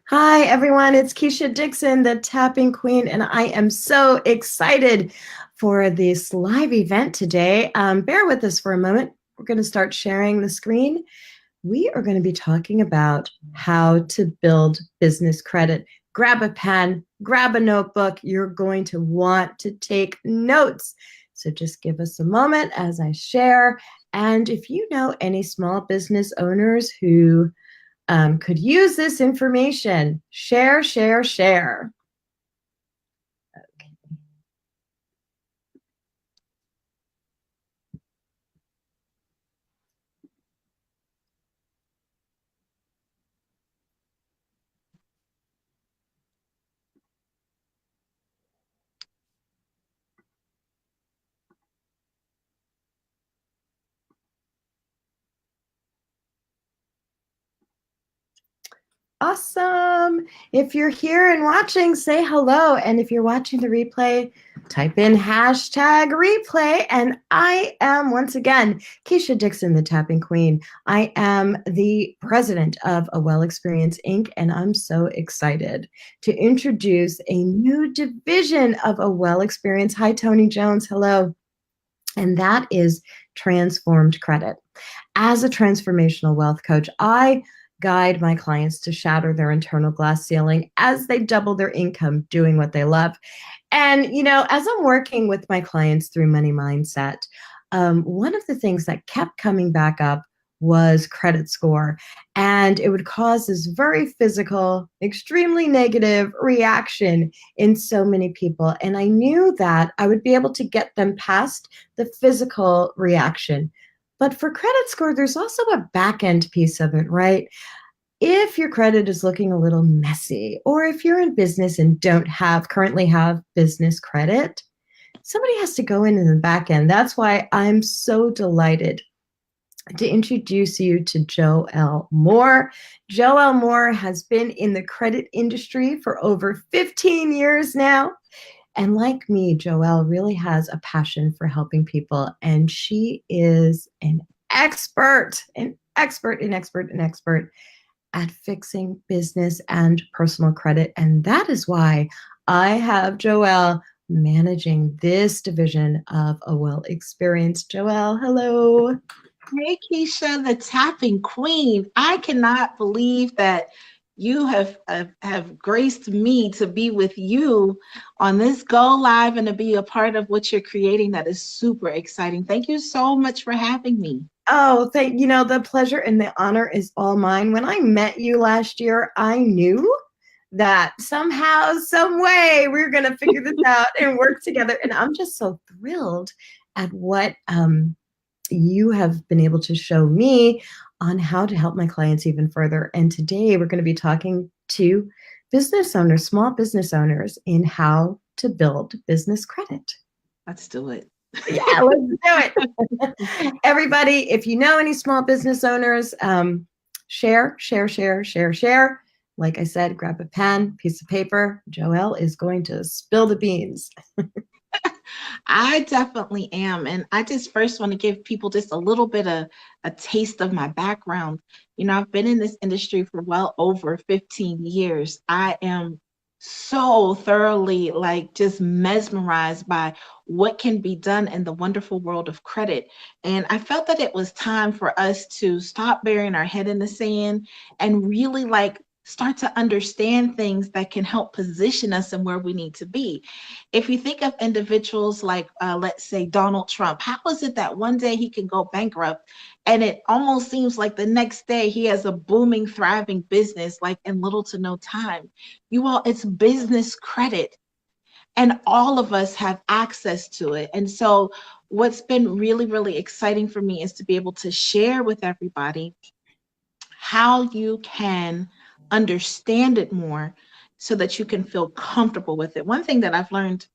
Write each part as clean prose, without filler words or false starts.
Hi, everyone. It's Keisha Dixon, the Tapping Queen, and I am so excited for this live event today. Bear with us for a moment. We're going to start sharing the screen. We are going to be talking about how to build business credit. Grab a pen, grab a notebook. You're going to want to take notes. So just give us a moment as I share. And if you know any small business owners who could use this information, share, share, share. Okay. Awesome. If you're here and watching, say hello. And if you're watching the replay, type in hashtag replay. And I am, once again, Keisha Dixon, the Tapping Queen. I am the president of A Well Experience Inc., and I'm so excited to introduce a new division of A Well Experience. Hi, Tony Jones. Hello. And that is transformed credit. As a transformational wealth coach, I guide my clients to shatter their internal glass ceiling as they double their income doing what they love. And, as I'm working with my clients through money mindset, one of the things that kept coming back up was credit score. And it would cause this very physical, extremely negative reaction in so many people. And I knew that I would be able to get them past the physical reaction. But for credit score, there's also a back end piece of it, right? If your credit is looking a little messy, or if you're in business and don't currently have business credit, somebody has to go in the back end. That's why I'm so delighted to introduce you to Joelle Moore. Joelle Moore has been in the credit industry for over 15 years now. And like me, Joelle really has a passion for helping people. And she is an expert at fixing business and personal credit. And that is why I have Joelle managing this division of A Well Experience. Joelle, hello. Hey, Keisha, the tapping queen. I cannot believe that you have graced me to be with you on this go live and to be a part of what you're creating. That is super exciting. Thank you so much for having me. Oh, the pleasure and the honor is all mine. When I met you last year, I knew that somehow, some way, we are going to figure this out and work together. And I'm just so thrilled at what you have been able to show me on how to help my clients even further. And today we're going to be talking to business owners, small business owners, in how to build business credit. Let's do it. Yeah, let's do it. Everybody, if you know any small business owners, share. Like I said, grab a pen, piece of paper. Joelle is going to spill the beans. I definitely am. And I just first want to give people just a little bit of a taste of my background. I've been in this industry for well over 15 years. I am so thoroughly just mesmerized by what can be done in the wonderful world of credit. And I felt that it was time for us to stop burying our head in the sand and really start to understand things that can help position us in where we need to be. If you think of individuals like, let's say, Donald Trump, how is it that one day he can go bankrupt and it almost seems like the next day he has a booming, thriving business, like in little to no time? You all, it's business credit. And all of us have access to it. And so, what's been really, really exciting for me is to be able to share with everybody how you can understand it more so that you can feel comfortable with it. One thing that I've learned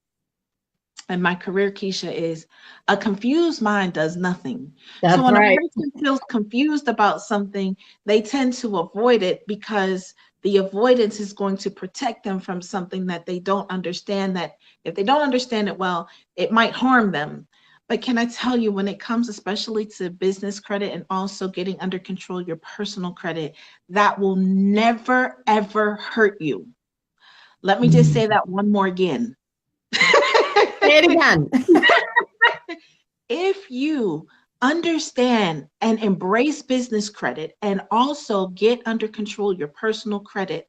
in my career, Keisha, is a confused mind does nothing. So That's when a right. person feels confused about something, they tend to avoid it because the avoidance is going to protect them from something that they don't understand, that if they don't understand it well, it might harm them. But can I tell you, when it comes especially to business credit and also getting under control your personal credit, that will never, ever hurt you. Let me just Mm. say that one more again. Say it again. If you understand and embrace business credit and also get under control your personal credit,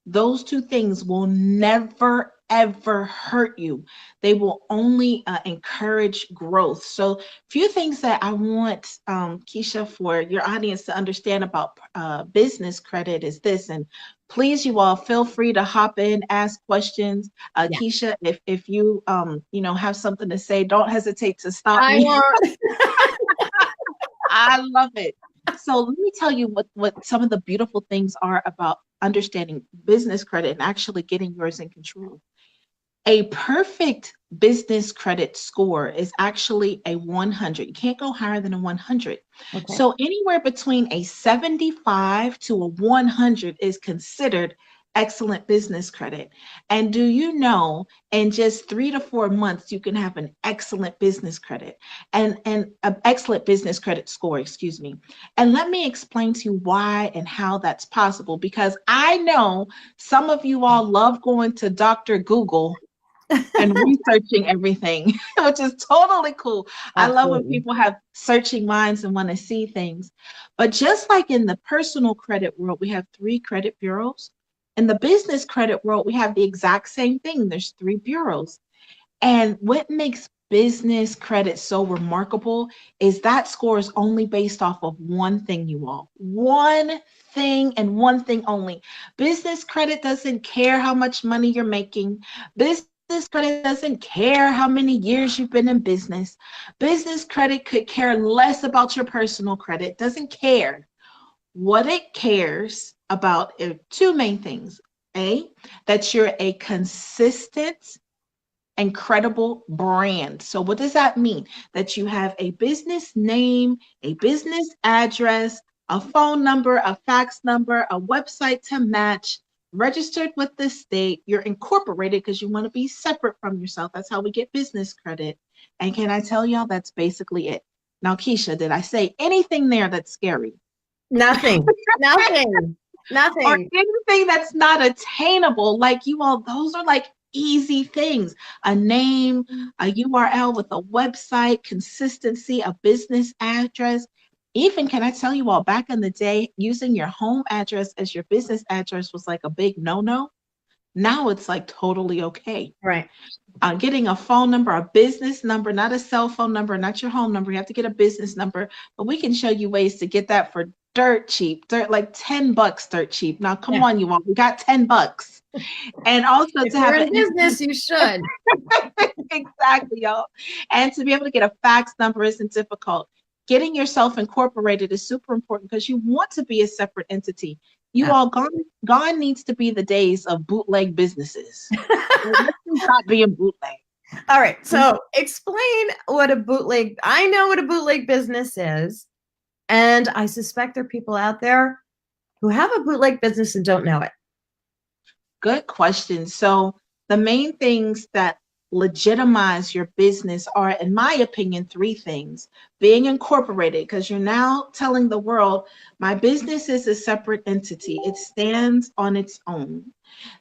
those two things will never, ever hurt you. They will only encourage growth. So, few things that I want, Keisha, for your audience to understand about business credit is this. And please, you all, feel free to hop in, ask questions. Yeah, Keisha, if you have something to say, don't hesitate to stop I me. won't. I love it. So let me tell you what some of the beautiful things are about understanding business credit and actually getting yours in control. A perfect business credit score is actually a 100. You can't go higher than a 100. Okay. So anywhere between a 75 to a 100 is considered excellent business credit. And do you know, in just 3 to 4 months, you can have an excellent business credit and an excellent business credit score, excuse me. And let me explain to you why and how that's possible, because I know some of you all love going to Dr. Google and researching everything, which is totally cool. I love when Absolutely. people have searching minds and want to see things. But just like in the personal credit world, we have three credit bureaus. In the business credit world, we have the exact same thing. There's three bureaus. And what makes business credit so remarkable is that score is only based off of one thing, you all. One thing and one thing only. Business credit doesn't care how much money you're making. Business credit doesn't care how many years you've been in business. Business credit could care less about your personal credit, doesn't care. What it cares about are two main things. A, that you're a consistent and credible brand. So, what does that mean? That you have a business name, a business address, a phone number, a fax number, a website to match, registered with the state. You're incorporated because you want to be separate from yourself. That's how we get business credit. And can I tell y'all, that's basically it. Now, Keisha, did I say anything there that's scary? Nothing. Nothing. Or Nothing. anything that's not attainable? Like you all, those are like easy things. A name, a URL with a website, consistency, a business address. Even, can I tell you all, back in the day, using your home address as your business address was like a big no-no. Now it's like totally okay. Right. Getting a phone number, a business number, not a cell phone number, not your home number. You have to get a business number, but we can show you ways to get that for dirt cheap, dirt like $10 dirt cheap. Now, come Yeah. on, you all, we got $10. And also If to you're have in an business, you should. exactly, y'all. And to be able to get a fax number isn't difficult. Getting yourself incorporated is super important because you want to be a separate entity. You all, gone needs to be the days of bootleg businesses. Let's stop being bootleg. All right. So explain what a bootleg. I know what a bootleg business is, and I suspect there are people out there who have a bootleg business and don't know it. Good question. So the main things that legitimize your business are, in my opinion, three things. Being incorporated, because you're now telling the world, my business is a separate entity. It stands on its own.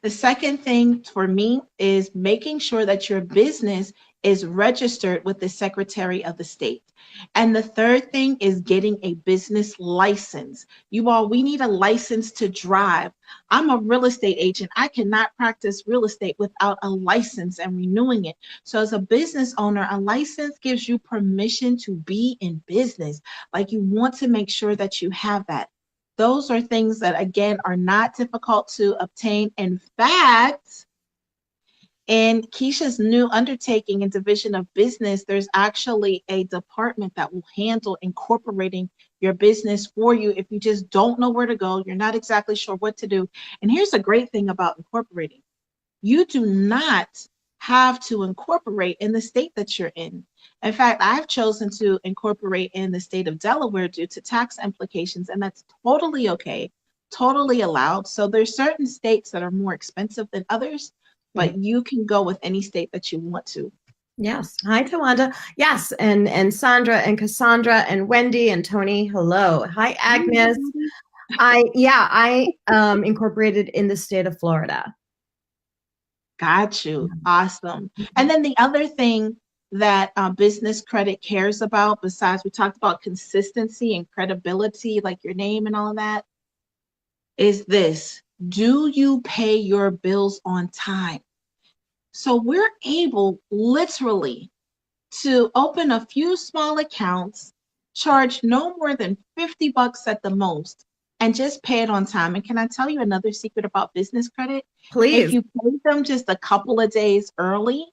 The second thing for me is making sure that your business is registered with the Secretary of the State. And the third thing is getting a business license. You all, we need a license to drive. I'm a real estate agent. I cannot practice real estate without a license and renewing it. So, as a business owner, a license gives you permission to be in business. Like, you want to make sure that you have that. Those are things that, again, are not difficult to obtain. In fact, in Keisha's new undertaking and division of business, there's actually a department that will handle incorporating your business for you if you just don't know where to go, you're not exactly sure what to do. And here's a great thing about incorporating. You do not have to incorporate in the state that you're in. In fact, I've chosen to incorporate in the state of Delaware due to tax implications, and that's totally okay, totally allowed. So there's certain states that are more expensive than others, but Right. you can go with any state that you want to. Yes. Hi, Tawanda. Yes, and Sandra and Cassandra and Wendy and Tony. Hello. Hi, Agnes. I incorporated in the state of Florida. Got you. Awesome. And then the other thing that business credit cares about, besides we talked about consistency and credibility, like your name and all of that, is this. Do you pay your bills on time? So we're able literally to open a few small accounts, charge no more than $50 at the most, and just pay it on time. And can I tell you another secret about business credit? If Please. you pay them just a couple of days early,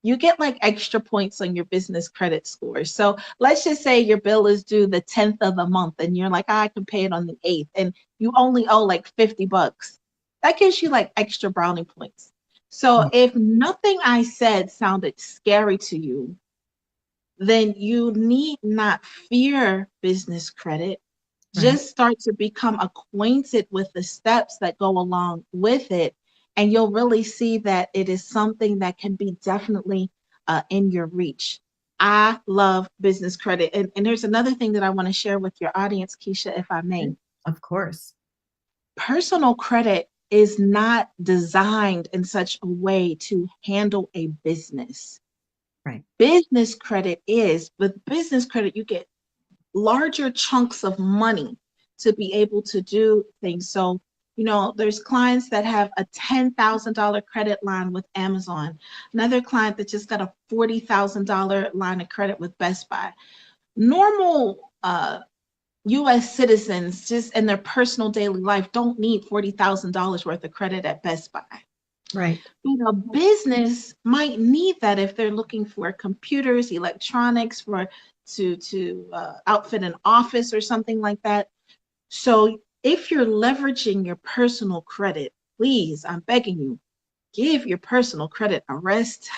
you get like extra points on your business credit score. So let's just say your bill is due the 10th of the month and you're like, I can pay it on the 8th, and you only owe like $50. That gives you like extra brownie points. So if nothing I said sounded scary to you, then you need not fear business credit. Right. Just start to become acquainted with the steps that go along with it. And you'll really see that it is something that can be definitely in your reach. I love business credit. And there's another thing that I want to share with your audience, Keisha, if I may. Of course. Personal credit is not designed in such a way to handle a business. Right. Business credit is, with business credit, you get larger chunks of money to be able to do things. So, there's clients that have a $10,000 credit line with Amazon, another client that just got a $40,000 line of credit with Best Buy. Normal US citizens, just in their personal daily life, don't need $40,000 worth of credit at Best Buy. Right. A business might need that if they're looking for computers, electronics, to outfit an office or something like that. So if you're leveraging your personal credit, please, I'm begging you, give your personal credit a rest.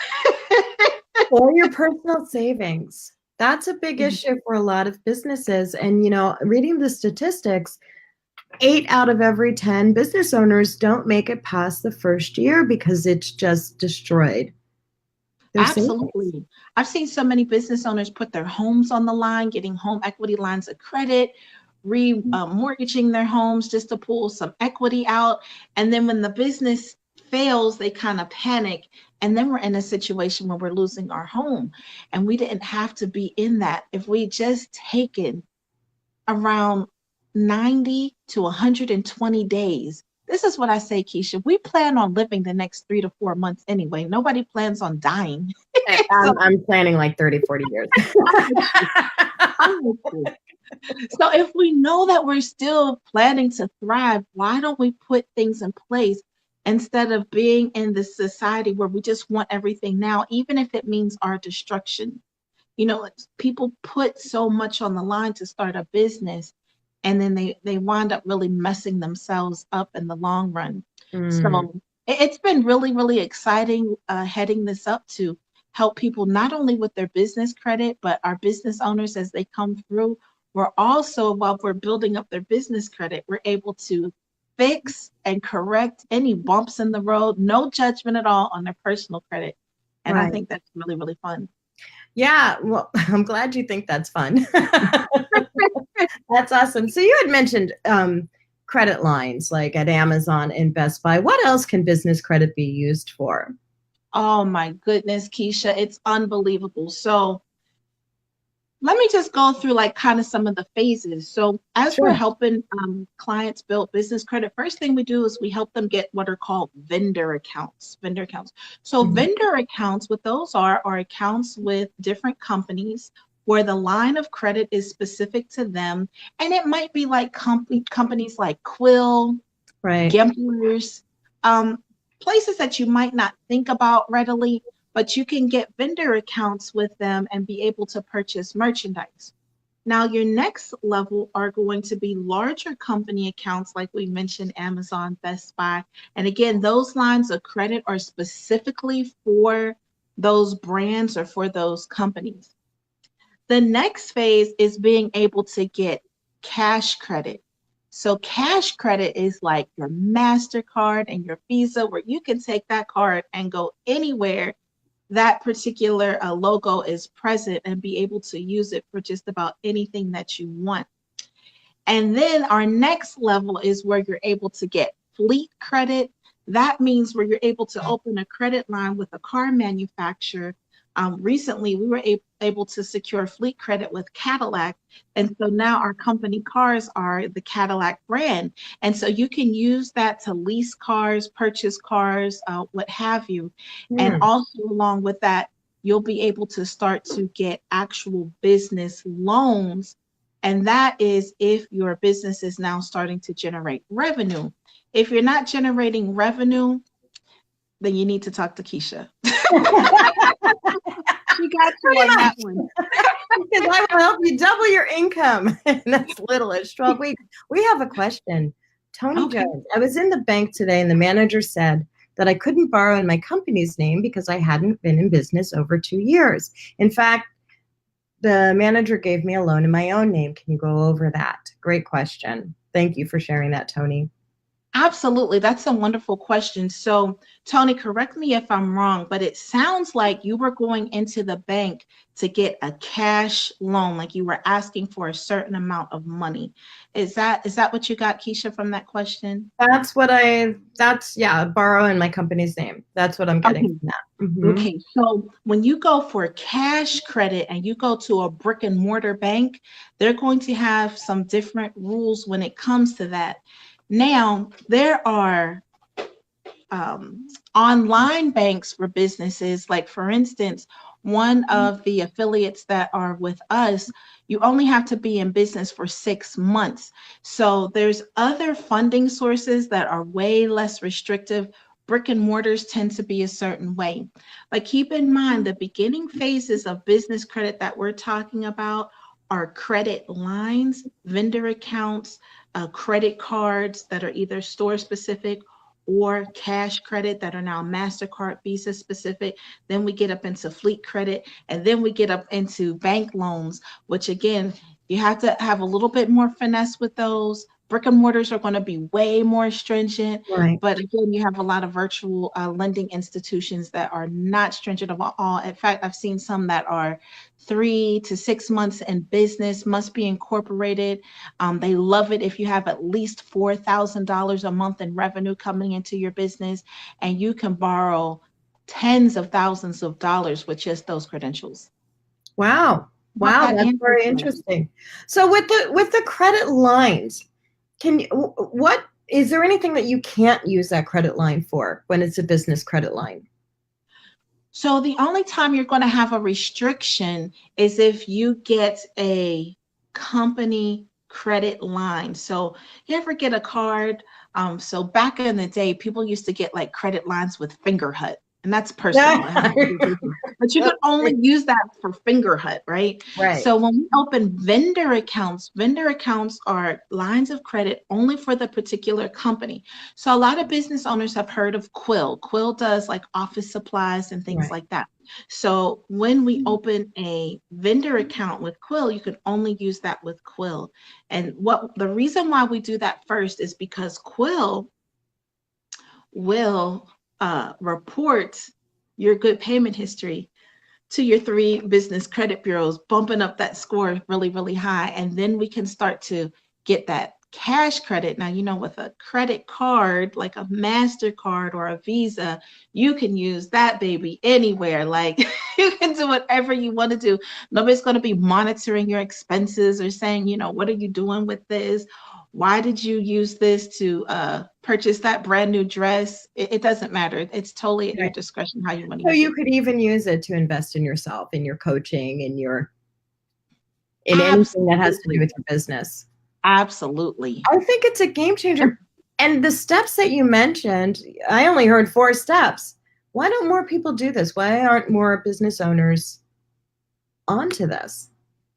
Or your personal savings. That's a big issue for a lot of businesses. And, reading the statistics, 8 out of every 10 business owners don't make it past the first year because it's just destroyed their savings. Absolutely. I've seen so many business owners put their homes on the line, getting home equity lines of credit, remortgaging their homes just to pull some equity out. And then when the business fails, they kind of panic. And then we're in a situation where we're losing our home. And we didn't have to be in that if we just taken around 90 to 120 days. This is what I say, Keisha. We plan on living the next 3 to 4 months anyway. Nobody plans on dying. I'm planning like 30, 40 years. So if we know that we're still planning to thrive, why don't we put things in place instead of being in this society where we just want everything now, even if it means our destruction? People put so much on the line to start a business, and then they wind up really messing themselves up in the long run. So it's been really, really exciting heading this up to help people not only with their business credit, but our business owners as they come through. We're also, while we're building up their business credit, we're able to fix and correct any bumps in the road, no judgment at all on their personal credit. And I think that's really, really fun. Yeah, well, I'm glad you think that's fun. That's awesome. So you had mentioned credit lines like at Amazon and Best Buy. What else can business credit be used for? Oh my goodness, Keisha, it's unbelievable. So let me just go through like kind of some of the phases. So as we're helping clients build business credit, first thing we do is we help them get what are called vendor accounts. So vendor accounts, what those are accounts with different companies where the line of credit is specific to them. And it might be like companies like Quill, Gamblers, places that you might not think about readily, but you can get vendor accounts with them and be able to purchase merchandise. Now, your next level are going to be larger company accounts, like we mentioned, Amazon, Best Buy. And again, those lines of credit are specifically for those brands or for those companies. The next phase is being able to get cash credit. So cash credit is like your MasterCard and your Visa, where you can take that card and go anywhere that particular logo is present and be able to use it for just about anything that you want. And then our next level is where you're able to get fleet credit. That means where you're able to open a credit line with a car manufacturer. Recently, we were able to secure fleet credit with Cadillac. And so now our company cars are the Cadillac brand. And so you can use that to lease cars, purchase cars, what have you. And Hmm. also along with that, you'll be able to start to get actual business loans. And that is if your business is now starting to generate revenue. If you're not generating revenue, then you need to talk to Keisha. She got you Pretty on much. that one. Because I will help you double your income in as little as 12 weeks. We have a question. Tony Okay. Jones. I was in the bank today and the manager said that I couldn't borrow in my company's name because I hadn't been in business over 2 years. In fact, the manager gave me a loan in my own name. Can you go over that? Great question. Thank you for sharing that, Tony. Absolutely. That's a wonderful question. So, Tony, correct me if I'm wrong, but it sounds like you were going into the bank to get a cash loan, like you were asking for a certain amount of money. Is that what you got, Keisha, from that question? Yeah, borrow in my company's name. That's what I'm getting Okay. from that. Mm-hmm. Okay. So when you go for cash credit and you go to a brick and mortar bank, they're going to have some different rules when it comes to that. Now, there are online banks for businesses. Like, for instance, one of the affiliates that are with us, you only have to be in business for 6 months. So there's other funding sources that are way less restrictive. Brick and mortars tend to be a certain way. But keep in mind, the beginning phases of business credit that we're talking about are credit lines, vendor accounts, credit cards that are either store specific or cash credit that are now MasterCard, Visa specific. Then we get up into fleet credit, and then we get up into bank loans, which again, you have to have a little bit more finesse with those. Brick and mortars are going to be way more stringent, Right. but again, you have a lot of virtual lending institutions that are not stringent at all. In fact, I've seen some that are 3 to 6 months in business, must be incorporated. They love it if you have at least $4,000 a month in revenue coming into your business, and you can borrow tens of thousands of dollars with just those credentials. Wow. Hope Wow, that that's answers very that. interesting. So with the credit lines, what is there anything that you can't use that credit line for when it's a business credit line? So the only time you're going to have a restriction is if you get a company credit line. So you ever get a card? So back in the day, people used to get like credit lines with Fingerhut, and that's personal. It has nothing to do with business. But you could only use that for Fingerhut, right? Right. So when we open vendor accounts are lines of credit only for the particular company. So a lot of business owners have heard of Quill. Quill does like office supplies and things Right. like that. So when we open a vendor account with Quill, you can only use that with Quill. And what the reason why we do that first is because Quill will report your good payment history to your 3 business credit bureaus, bumping up that score really, really high. And then we can start to get that cash credit. Now, with a credit card, like a MasterCard or a Visa, you can use that baby anywhere. Like you can do whatever you want to do. Nobody's going to be monitoring your expenses or saying, what are you doing with this? Why did you use this to purchase that brand new dress? It doesn't matter. It's totally at your Right. discretion how you want to So use you it. could even use it to invest in yourself, in your coaching, in anything that has to do Absolutely. with your business. Absolutely. I think it's a game changer. And the steps that you mentioned, I only heard 4 steps. Why don't more people do this? Why aren't more business owners onto this?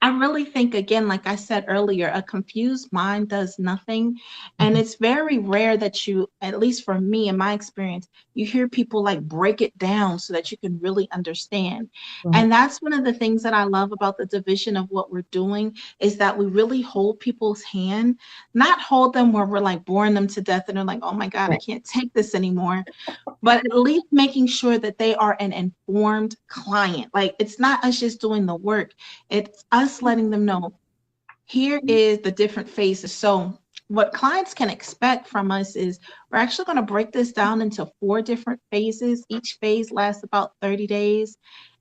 I really think, again, like I said earlier, a confused mind does nothing. And Mhm. it's very rare that you, at least for me, in my experience, you hear people like break it down so that you can really understand. Right. And that's one of the things that I love about the division of what we're doing is that we really hold people's hand, not hold them where we're like boring them to death and they're like, oh my God, I Right. can't take this anymore, but at least making sure that they are an informed client. Like it's not us just doing the work, it's us letting them know here is the different phases. So what clients can expect from us is we're actually going to break this down into 4 different phases. Each phase lasts about 30 days.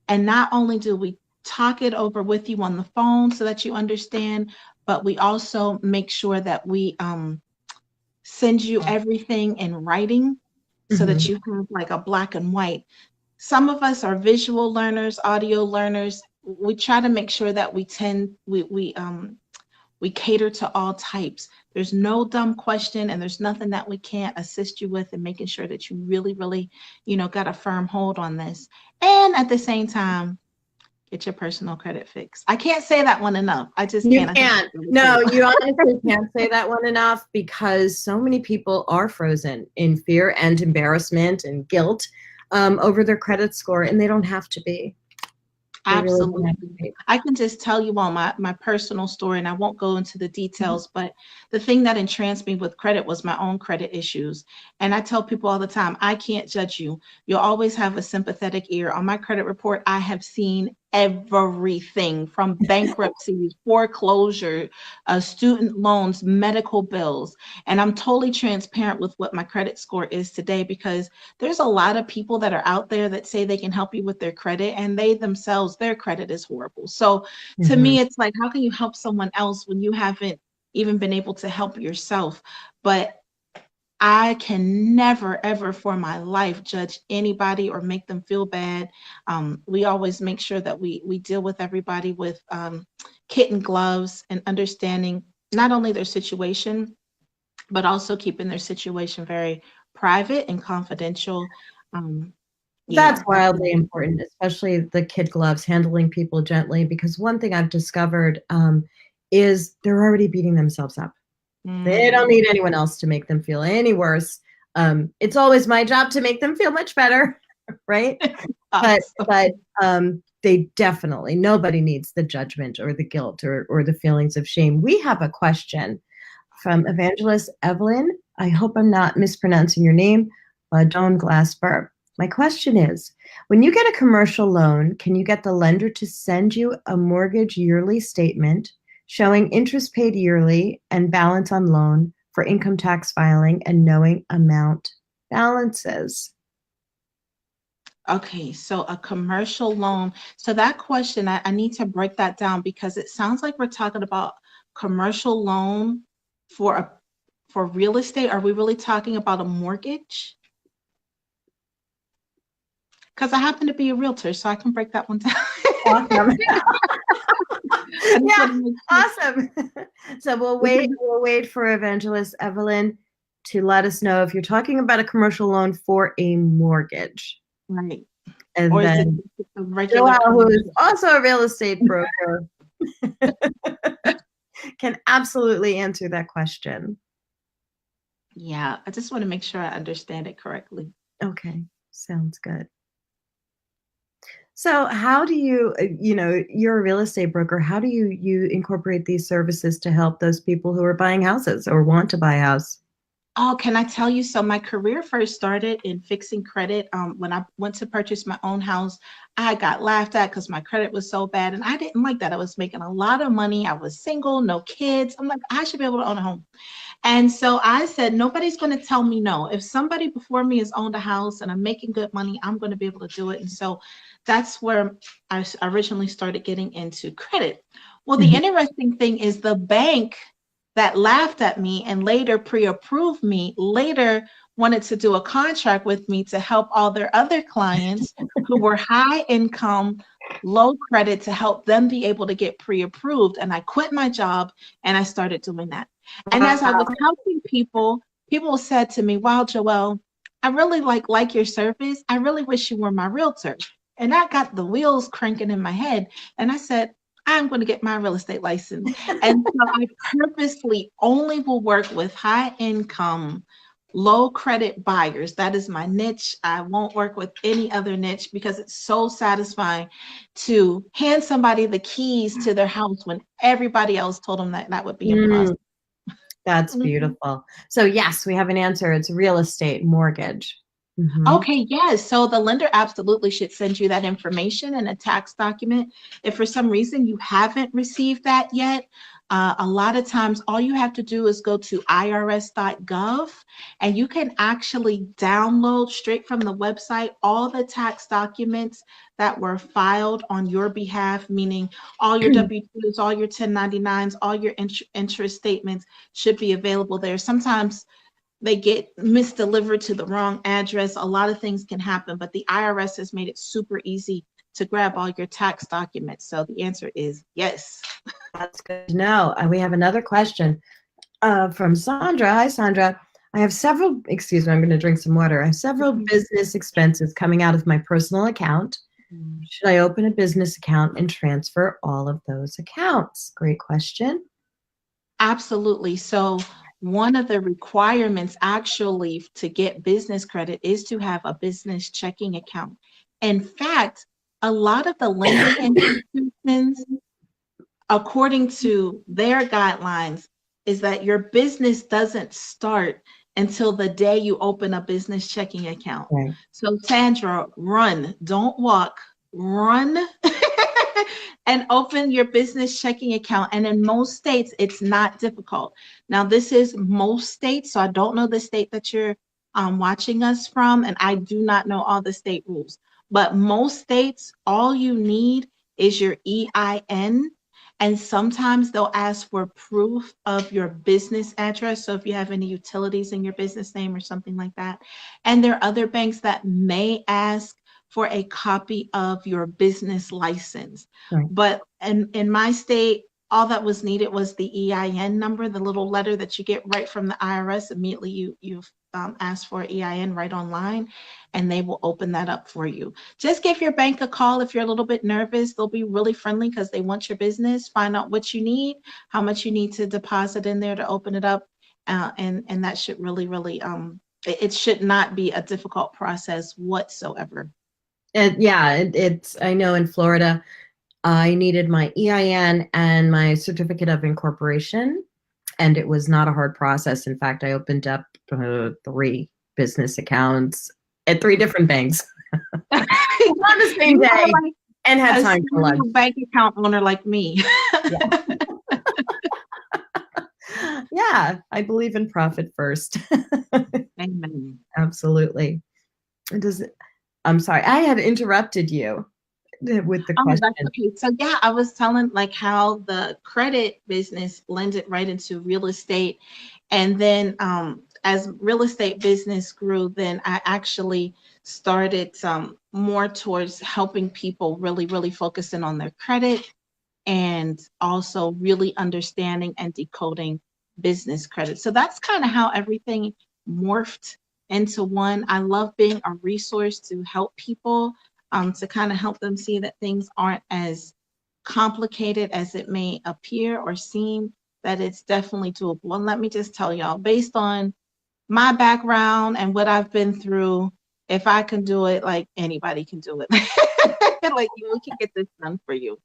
And not only do we talk it over with you on the phone so that you understand, but we also make sure that we send you everything in writing so that Mhm. you have like a black and white. Some of us are visual learners, audio learners. We try to make sure that we cater to all types. There's no dumb question and there's nothing that we can't assist you with in making sure that you really, really, got a firm hold on this. And at the same time, get your personal credit fixed. I can't say that one enough. I just You can't. I think can't. it's really No, cool. you honestly can't say that one enough because so many people are frozen in fear and embarrassment and guilt over their credit score, and they don't have to be. They really don't have to Absolutely. be. I can just tell you all my personal story, and I won't go into the Mhm. details, but the thing that entranced me with credit was my own credit issues. And I tell people all the time, I can't judge you. You'll always have a sympathetic ear. On my credit report, I have seen everything from bankruptcies, foreclosure, student loans, medical bills. And I'm totally transparent with what my credit score is today because there's a lot of people that are out there that say they can help you with their credit and they themselves, their credit is horrible. So to Mhm. me, it's like, how can you help someone else when you haven't even been able to help yourself? But I can never, ever for my life judge anybody or make them feel bad. We always make sure that we deal with everybody with kitten gloves and understanding not only their situation, but also keeping their situation very private and confidential. Um, That's yeah, I think. wildly important, especially the kid gloves, handling people gently, because one thing I've discovered is they're already beating themselves up. They don't Mm, need anyone else to make them feel any worse. It's always my job to make them feel much better, right? But awesome. but they definitely nobody needs the judgment or the guilt or the feelings of shame. We have a question from Evangelist Evelyn. I hope I'm not mispronouncing your name, Badon Glasper. My question is, when you get a commercial loan, can you get the lender to send you a mortgage yearly statement showing interest paid yearly and balance on loan for income tax filing and knowing amount balances? Okay, so a commercial loan. So that question, I need to break that down because it sounds like we're talking about commercial loan for a for real estate. Are we really talking about a mortgage? Because I happen to be a realtor, so I can break that one down. Awesome. I just Yeah, want to make sure. awesome. So we'll wait. Because, We'll wait for Evangelist Evelyn to let us know if you're talking about a commercial loan for a mortgage. right. And Or is it then just a regular Joelle, who is commercial? also a real estate broker, can absolutely answer that question. Yeah, I just want to make sure I understand it correctly. Okay, sounds good. So how do you, you're a real estate broker. How do you incorporate these services to help those people who are buying houses or want to buy a house? Oh, can I tell you? So my career first started in fixing credit. When I went to purchase my own house, I got laughed at because my credit was so bad, and I didn't like that. I was making a lot of money. I was single, no kids. I'm like, I should be able to own a home. And so I said, nobody's going to tell me no. If somebody before me has owned a house and I'm making good money, I'm going to be able to do it. And so that's where originally started getting into credit. Well, the Mhm. interesting thing is the bank that laughed at me and later pre-approved me later wanted to do a contract with me to help all their other clients who were high income, low credit, to help them be able to get pre-approved. And I quit my job and I started doing that. And as I was Wow. helping people, people said to me, wow, Joelle, I really like your service. I really wish you were my realtor. And that got the wheels cranking in my head. And I said, I'm going to get my real estate license. And so I purposely only will work with high income, low credit buyers. That is my niche. I won't work with any other niche because it's so satisfying to hand somebody the keys to their house when everybody else told them that that would be Mm, impossible. that's Mhm. beautiful. So yes, we have an answer. It's real estate mortgage. Mhm. Okay, yes. So the lender absolutely should send you that information in a tax document. If for some reason you haven't received that yet, a lot of times all you have to do is go to irs.gov and you can actually download straight from the website all the tax documents that were filed on your behalf, meaning all your W-2s, all your 1099s, all your interest statements should be available there. Sometimes they get misdelivered to the wrong address. A lot of things can happen, but the IRS has made it super easy to grab all your tax documents. So the answer is yes. That's good to know. We have another question from Sandra. Hi, Sandra. I have several, excuse me, I'm going to drink some water. I have several business expenses coming out of my personal account. Should I open a business account and transfer all of those accounts? Great question. Absolutely. So one of the requirements actually to get business credit is to have a business checking account. In fact, a lot of the lending institutions, according to their guidelines, is that your business doesn't start until the day you open a business checking account. Right. So, Sandra, run, don't walk, run and open your business checking account. And in most states, it's not difficult. Now, this is most states, so I don't know the state that you're watching us from, and I do not know all the state rules. But most states, all you need is your EIN, and sometimes they'll ask for proof of your business address. So if you have any utilities in your business name or something like that. And there are other banks that may ask for a copy of your business license. Right. But in my state, all that was needed was the EIN number, the little letter that you get right from the IRS. Immediately you ask for EIN right online, and they will open that up for you. Just give your bank a call if you're a little bit nervous. They'll be really friendly because they want your business. Find out what you need, how much you need to deposit in there to open it up, and that should really it should not be a difficult process whatsoever. Yeah, it's, I know in Florida, I needed my EIN and my certificate of incorporation, and it was not a hard process. In fact, I opened up 3 business accounts at 3 different banks on the same You are day like and had a time for lunch. serial bank account owner like me. Yeah. Yeah, I believe in profit first. Amen. Absolutely. Does it, I'm sorry, I had interrupted you with the Oh, that's question. okay. So yeah, I was telling like how the credit business blended right into real estate. And then as real estate business grew, then I actually started more towards helping people really focusing on their credit and also really understanding and decoding business credit. So that's kind of how everything morphed into one. I love being a resource to help people, to kind of help them see that things aren't as complicated as it may appear or seem, that it's definitely doable. And let me just tell y'all, based on my background and what I've been through, if I can do it, like anybody can do it. Like we can get this done for you.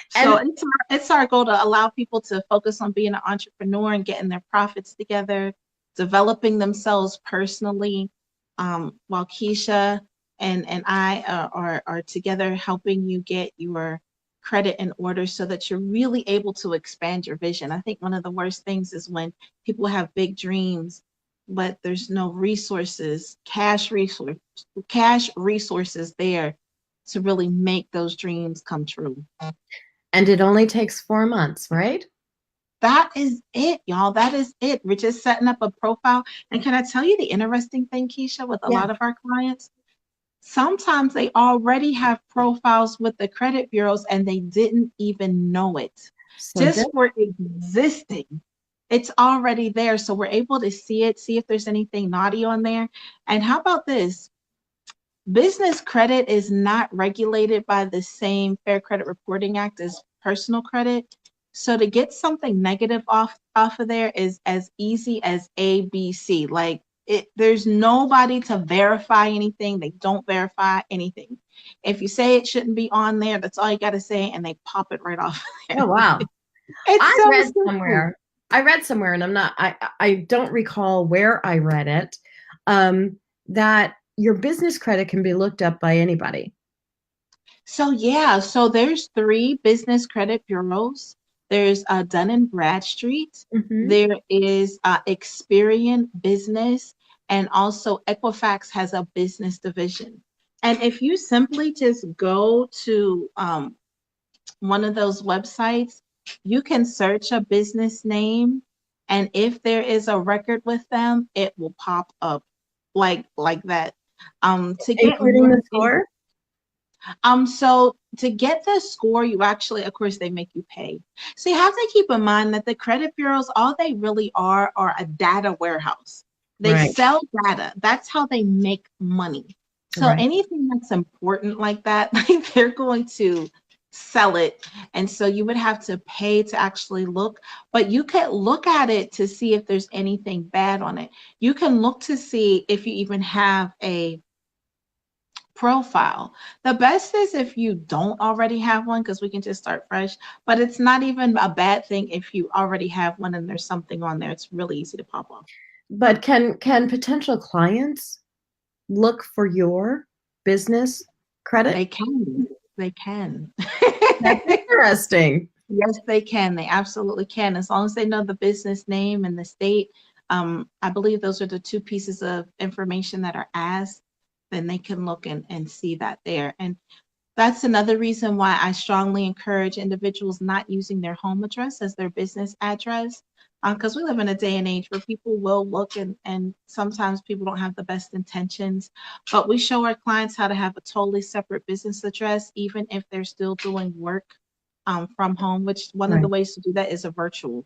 So And it's our goal to allow people to focus on being an entrepreneur and getting their profits together, developing themselves personally, while Keisha and I are together helping you get your credit in order so that you're really able to expand your vision. I think one of the worst things is when people have big dreams, but there's no resources, cash resources there to really make those dreams come true. it only takes 4 months, right? That is it, y'all. That is it. We're just setting up a profile. And can I tell you the interesting thing, Keisha, with a Yeah. lot of our clients? Sometimes they already have profiles with the credit bureaus and they didn't even know it. So good. Just for existing, it's already there. So we're able to see it, see if there's anything naughty on there. And how about this? Business credit is not regulated by the same Fair Credit Reporting Act as personal credit. So to get something negative off of there is as easy as ABC. Like there's nobody to verify anything. They don't verify anything. If you say it shouldn't be on there, that's all you got to say, and they pop it right off of Oh, there. wow. It's I so read simple. somewhere. I read somewhere, and I don't recall where I read it, that your business credit can be looked up by anybody. So yeah, so there's three business credit bureaus. There's Dun and Bradstreet. Hmm. There is Experian Business, and also Equifax has a business division. And if you simply just go to one of those websites, you can search a business name, and if there is a record with them, it will pop up like that. To get Including more the score? so to get the score, you actually, of course, they make you pay. So you have to keep in mind that the credit bureaus, all they really are a data warehouse. They Right, sell data. That's how they make money. So right. anything that's important like that, like they're going to sell it. And so you would have to pay to actually look, but you could look at it to see if there's anything bad on it. You can look to see if you even have a profile. The best is if you don't already have one because we can just start fresh, but it's not even a bad thing if you already have one and there's something on there. It's really easy to pop off. But can potential clients look for your business credit? They can. They can. That's interesting. Yes, they can. They absolutely can. As long as they know the business name and the state. I believe those are the two pieces of information that are asked, then they can look and see that there. And that's another reason why I strongly encourage individuals not using their home address as their business address. Because we live in a day and age where people will look and sometimes people don't have the best intentions. But we show our clients how to have a totally separate business address, even if they're still doing work from home, which one of the Right. ways to do that is a virtual.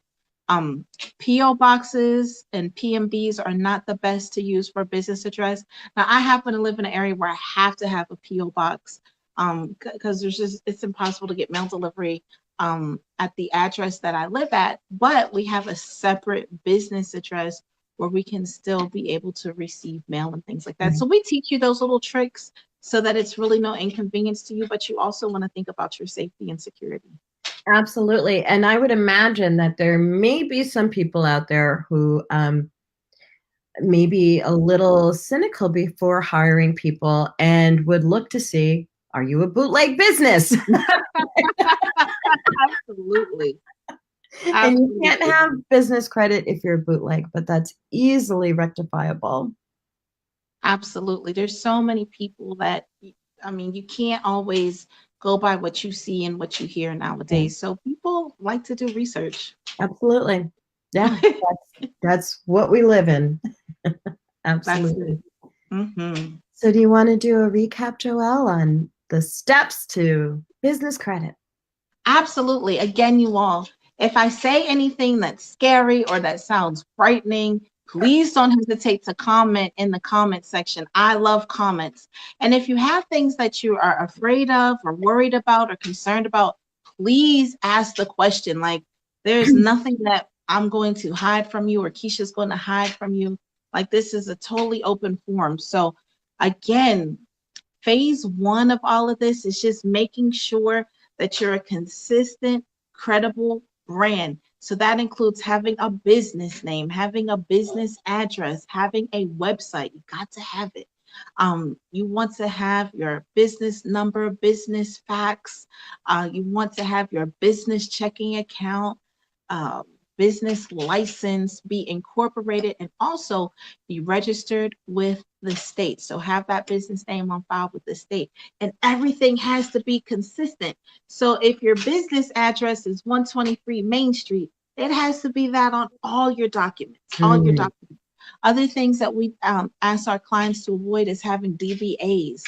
Um, PO boxes and PMBs are not the best to use for business address. Now, I happen to live in an area where I have to have a PO box because there's just it's impossible to get mail delivery at the address that I live at. But we have a separate business address where we can still be able to receive mail and things like that. Right. So we teach you those little tricks so that it's really no inconvenience to you, but you also want to think about your safety and security. Absolutely. And I would imagine that there may be some people out there who may be a little cynical before hiring people and would look to see, are you a bootleg business? Absolutely. And you can't Absolutely. have business credit if you're a bootleg, but that's easily rectifiable. Absolutely. There's so many people that, I mean, you can't always go by what you see and what you hear Right. nowadays. So people like to do research. Absolutely. Yeah, that's what we live in. That's it. Absolutely. Hmm. So do you want to do a recap, Joelle, on the steps to business credit? Absolutely. Again, you all, if I say anything that's scary or that sounds frightening, please don't hesitate to comment in the comment section. I love comments. And if you have things that you are afraid of or worried about or concerned about, please ask the question. Like, there's nothing that I'm going to hide from you or Keisha's going to hide from you. Like, this is a totally open forum. So, again, phase one of all of this is just making sure that you're a consistent, credible brand. So that includes having a business name, having a business address, having a website. You got to have it. You want to have your business number, business fax. You want to have your business checking account, uh, business license be incorporated, and also be registered with the state. So have that business name on file with the state. And everything has to be consistent. So if your business address is 123 Main Street, it has to be that on all your documents, all your Mm, documents. Other things that we ask our clients to avoid is having DBAs.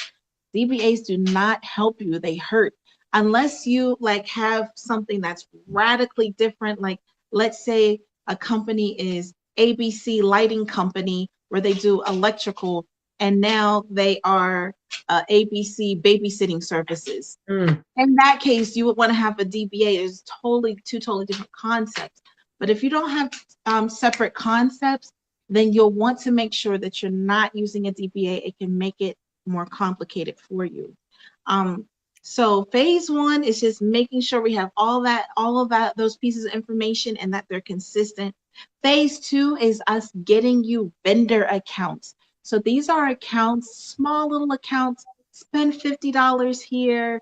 DBAs do not help you, they hurt. Unless you like have something that's radically different, like let's say a company is ABC Lighting Company where they do electrical and now they are ABC babysitting services. Mm. In that case, you would want to have a DBA. It's two totally different concepts. But if you don't have separate concepts, then you'll want to make sure that you're not using a DBA. It can make it more complicated for you. So phase one is just making sure we have all of that, those pieces of information and that they're consistent. Phase two is us getting you vendor accounts. So these are accounts, small little accounts, spend $50 here,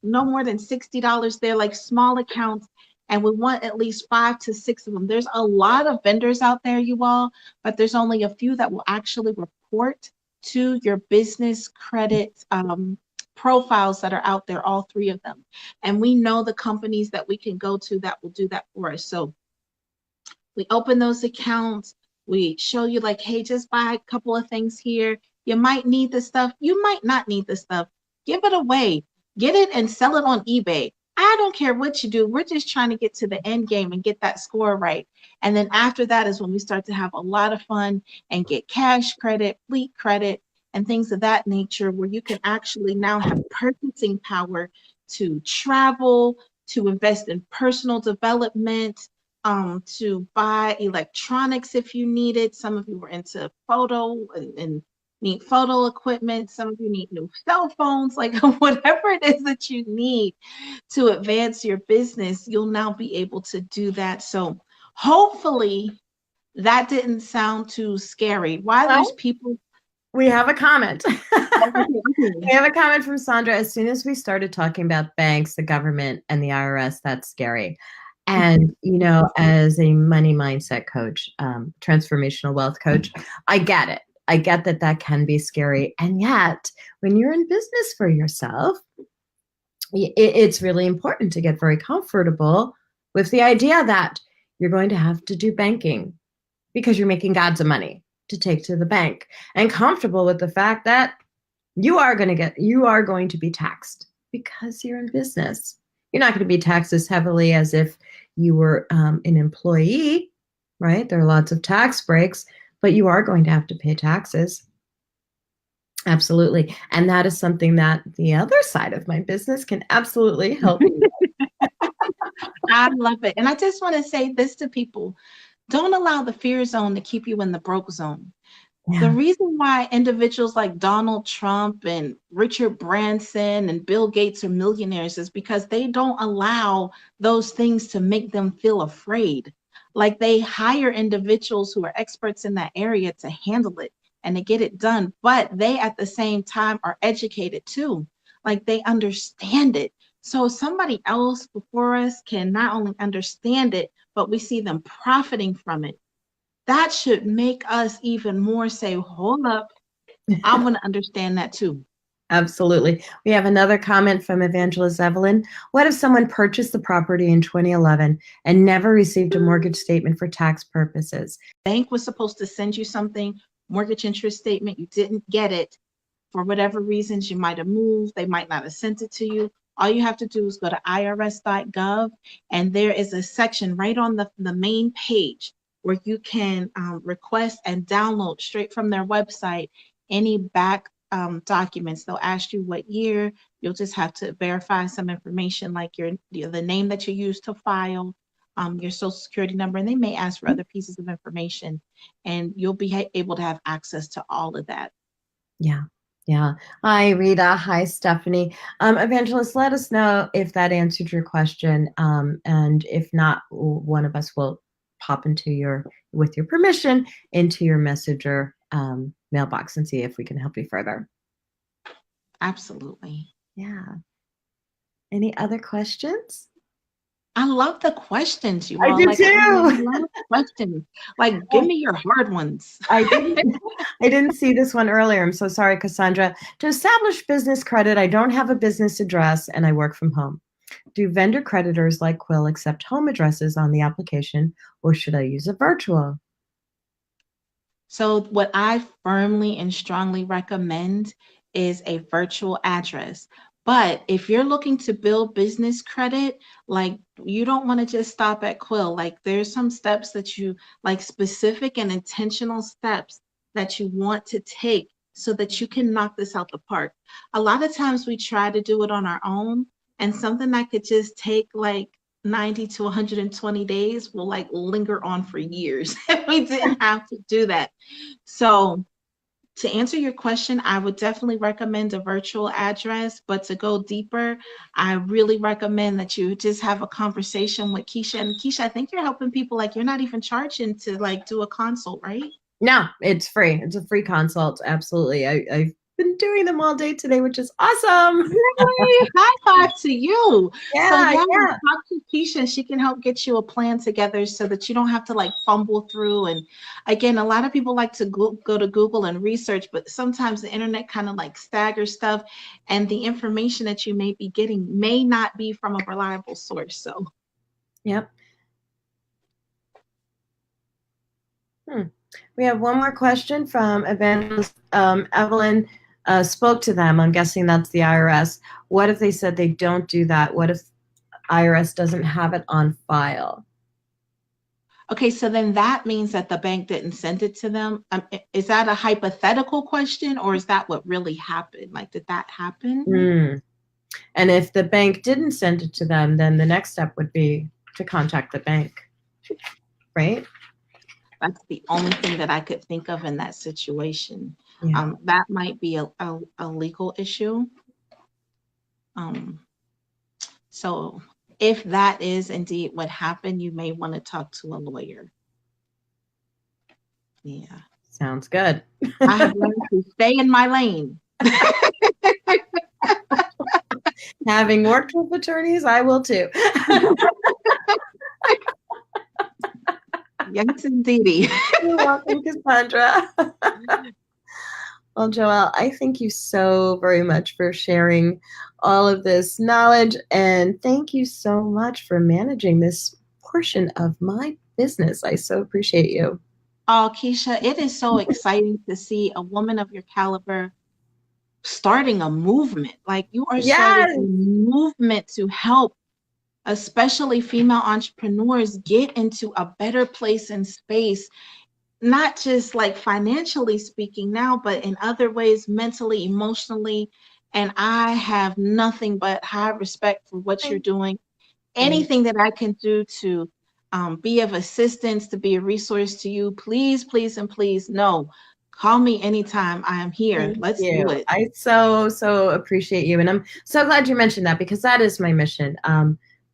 no more than $60 there, like small accounts. And we want at least 5 to 6 of them. There's a lot of vendors out there, you all, but there's only a few that will actually report to your business credit profiles that are out there, all 3 of them. And we know the companies that we can go to that will do that for us. So we open those accounts. We show you like, hey, just buy a couple of things here. You might need the stuff. You might not need the stuff. Give it away. Get it and sell it on eBay. I don't care what you do. We're just trying to get to the end game and get that score right. And then after that is when we start to have a lot of fun and get cash credit, fleet credit, and things of that nature, where you can actually now have purchasing power to travel, to invest in personal development, to buy electronics if you need it. Some of you are into photo and need photo equipment. Some of you need new cell phones, like whatever it is that you need to advance your business, you'll now be able to do that. So hopefully that didn't sound too scary. Why there's people. We have a comment. Okay. We have a comment from Sandra. As soon as we started talking about banks, the government, and the IRS, that's scary. And, as a money mindset coach, transformational wealth coach, I get it. I get that that can be scary. And yet, when you're in business for yourself, it's really important to get very comfortable with the idea that you're going to have to do banking because you're making gods of money to take to the bank, and comfortable with the fact that you are going to be taxed because you're in business. You're not going to be taxed as heavily as if you were an employee, right? There are lots of tax breaks, but you are going to have to pay taxes. Absolutely. And that is something that the other side of my business can absolutely help you with. I love it. And I just want to say this to people. Don't allow the fear zone to keep you in the broke zone. Yeah. The reason why individuals like Donald Trump and Richard Branson and Bill Gates are millionaires is because they don't allow those things to make them feel afraid. Like they hire individuals who are experts in that area to handle it and to get it done. But they at the same time are educated too. Like they understand it. So somebody else before us can not only understand it, but we see them profiting from it. That should make us even more say, hold up, I want to understand that too. Absolutely. We have another comment from Evangelist Evelyn. What if someone purchased the property in 2011 and never received a mortgage statement for tax purposes? Bank was supposed to send you something, mortgage interest statement, you didn't get it. For whatever reasons, you might have moved, they might not have sent it to you. All you have to do is go to irs.gov, and there is a section right on the main page where you can request and download straight from their website any back documents. They'll ask you what year. You'll just have to verify some information like the name that you use to file, your social security number, and they may ask for other pieces of information, and you'll be able to have access to all of that. Yeah. Yeah. Hi, Rita. Hi, Stephanie. Evangelist, let us know if that answered your question. And if not, one of us will pop with your permission, into your messenger mailbox and see if we can help you further. Absolutely. Yeah. Any other questions? I love the questions, you all. I do too. I love questions. Like, give me your hard ones. I didn't see this one earlier. I'm so sorry, Cassandra. To establish business credit, I don't have a business address and I work from home. Do vendor creditors like Quill accept home addresses on the application, or should I use a virtual? So what I firmly and strongly recommend is a virtual address. But if you're looking to build business credit, like you don't want to just stop at Quill. Like there's some steps that you like, specific and intentional steps that you want to take so that you can knock this out the park. A lot of times we try to do it on our own, and something that could just take like 90 to 120 days will like linger on for years. We didn't have to do that. So to answer your question, I would definitely recommend a virtual address, but to go deeper, I really recommend that you just have a conversation with Keisha. And Keisha, I think you're helping people, like you're not even charging to like do a consult, right? No, it's free. It's a free consult. Absolutely. I've been doing them all day today, which is awesome. Yay! High five to you. So Yeah, yeah, yeah. talk to Keisha. She can help get you a plan together so that you don't have to like fumble through. And again, a lot of people like to go to Google and research, but sometimes the internet kind of like staggers stuff, and the information that you may be getting may not be from a reliable source. So Yep. We have one more question from Evangelist Evelyn. Spoke to them. I'm guessing that's the IRS. What if they said they don't do that? What if IRS doesn't have it on file? okay, so then that means that the bank didn't send it to them. Is that a hypothetical question, or is that what really happened? Like, did that happen? Mm. And if the bank didn't send it to them, then the next step would be to contact the bank, right? That's the only thing that I could think of in that situation. Yeah. That might be a legal issue. So if that is indeed what happened, you may want to talk to a lawyer. Yeah. Sounds good. I have learned to stay in my lane. Having worked with attorneys, I will too. Yes, indeedy. You're welcome, Cassandra. Well, Joelle, I thank you so very much for sharing all of this knowledge, and thank you so much for managing this portion of my business. I so appreciate you. Oh, Keisha, it is so exciting to see a woman of your caliber starting a movement. Like you are starting Yes. a movement to help especially female entrepreneurs get into a better place in space, not just like financially speaking now, but in other ways, mentally, emotionally. And I have nothing but high respect for what you're doing. Anything that I can do to be of assistance, to be a resource to you, please, please, and please, no. Call me anytime. I am here. Thank Let's you. do it. I so appreciate you. And I'm so glad you mentioned that because that is my mission.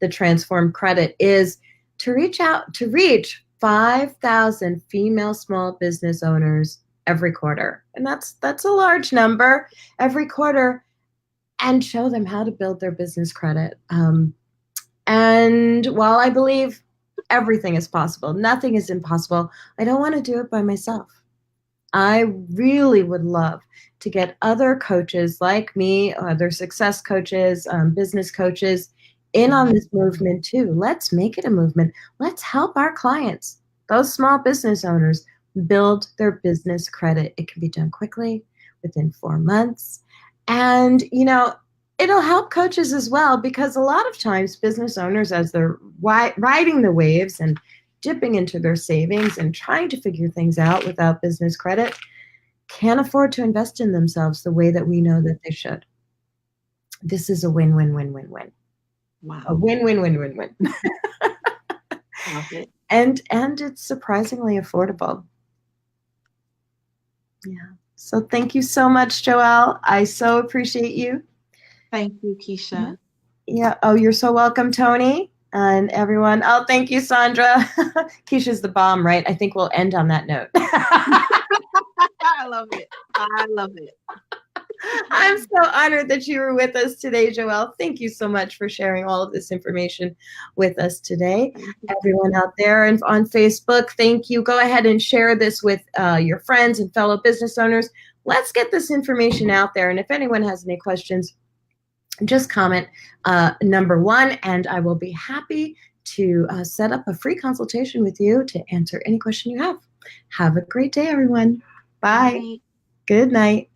The Transform Credit is to reach 5,000 female small business owners every quarter. And that's a large number every quarter, and show them how to build their business credit. And while I believe everything is possible, nothing is impossible, I don't want to do it by myself. I really would love to get other coaches like me, other success coaches, business coaches, in on this movement too. Let's make it a movement. Let's help our clients, those small business owners, build their business credit. It can be done quickly, within 4 months. And, it'll help coaches as well, because a lot of times business owners, as they're riding the waves and dipping into their savings and trying to figure things out without business credit, can't afford to invest in themselves the way that we know that they should. This is a win-win-win-win-win. Wow. A win-win-win-win-win. Love it. And it's surprisingly affordable. Yeah. So thank you so much, Joelle. I so appreciate you. Thank you, Keisha. Yeah. Oh, you're so welcome, Tony. And everyone. Oh, thank you, Sandra. Keisha's the bomb, right? I think we'll end on that note. I love it. I love it. I'm so honored that you were with us today, Joelle. Thank you so much for sharing all of this information with us today. Everyone out there and on Facebook, thank you. Go ahead and share this with your friends and fellow business owners. Let's get this information out there. And if anyone has any questions, just comment number 1, and I will be happy to set up a free consultation with you to answer any question you have. Have a great day, everyone. Bye. Bye. Good night.